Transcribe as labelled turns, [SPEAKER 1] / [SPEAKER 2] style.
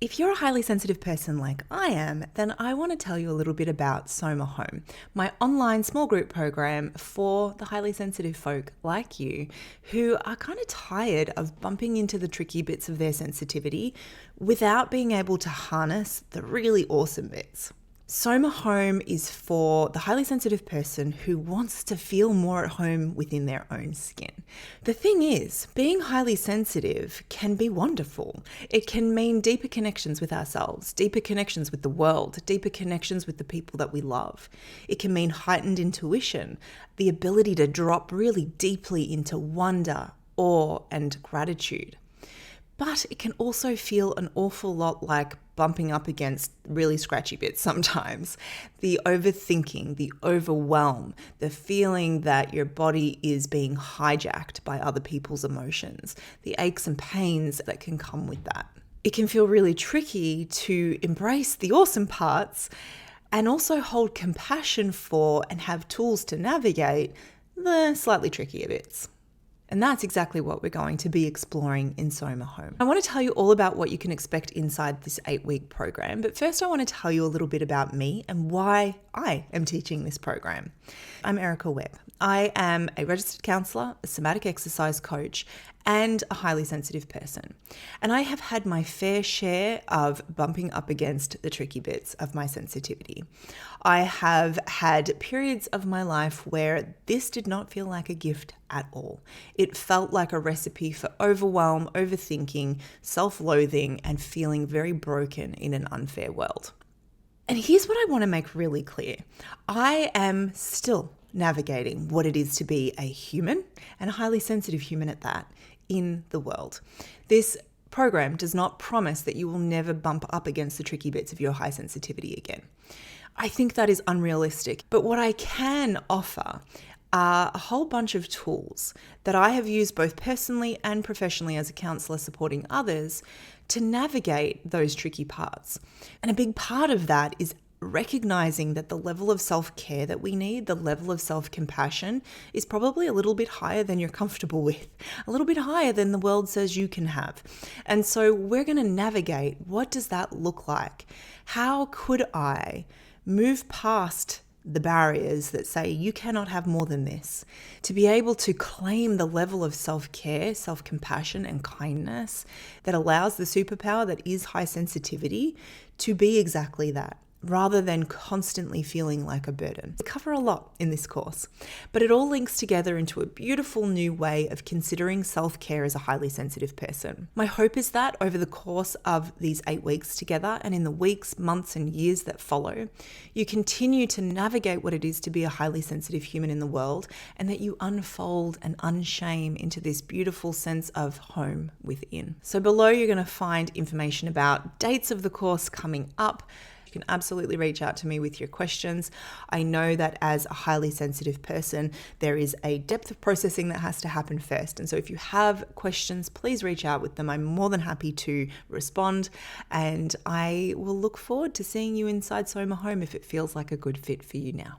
[SPEAKER 1] If you're a highly sensitive person like I am, then I want to tell you a little bit about Soma Home, my online small group program for the highly sensitive folk like you who are kind of tired of bumping into the tricky bits of their sensitivity without being able to harness the really awesome bits. Soma Home is for the highly sensitive person who wants to feel more at home within their own skin. The thing is, being highly sensitive can be wonderful. It can mean deeper connections with ourselves, deeper connections with the world, deeper connections with the people that we love. It can mean heightened intuition, the ability to drop really deeply into wonder, awe, and gratitude. But it can also feel an awful lot like bumping up against really scratchy bits sometimes. The overthinking, the overwhelm, the feeling that your body is being hijacked by other people's emotions, the aches and pains that can come with that. It can feel really tricky to embrace the awesome parts and also hold compassion for and have tools to navigate the slightly trickier bits. And that's exactly what we're going to be exploring in Soma Home. I want to tell you all about what you can expect inside this 8-week program, but first I want to tell you a little bit about me and why I am teaching this program. I'm Erica Webb. I am a registered counsellor, a somatic exercise coach, and a highly sensitive person. And I have had my fair share of bumping up against the tricky bits of my sensitivity. I have had periods of my life where this did not feel like a gift at all. It felt like a recipe for overwhelm, overthinking, self-loathing, and feeling very broken in an unfair world. And here's what I want to make really clear. I am still navigating what it is to be a human, and a highly sensitive human at that, in the world. This program does not promise that you will never bump up against the tricky bits of your high sensitivity again. I think that is unrealistic, but what I can offer are a whole bunch of tools that I have used both personally and professionally as a counsellor supporting others to navigate those tricky parts. And a big part of that is recognizing that the level of self-care that we need, the level of self-compassion, is probably a little bit higher than you're comfortable with, a little bit higher than the world says you can have. And so we're going to navigate, what does that look like? How could I move past the barriers that say you cannot have more than this, to be able to claim the level of self-care, self-compassion, and kindness that allows the superpower that is high sensitivity to be exactly that, rather than constantly feeling like a burden. We cover a lot in this course, but it all links together into a beautiful new way of considering self-care as a highly sensitive person. My hope is that over the course of these 8 weeks together and in the weeks, months, and years that follow, you continue to navigate what it is to be a highly sensitive human in the world, and that you unfold and unshame into this beautiful sense of home within. So below you're going to find information about dates of the course coming up. You can absolutely reach out to me with your questions. I know that as a highly sensitive person, there is a depth of processing that has to happen first. And so if you have questions, please reach out with them. I'm more than happy to respond. And I will look forward to seeing you inside Soma Home if it feels like a good fit for you now.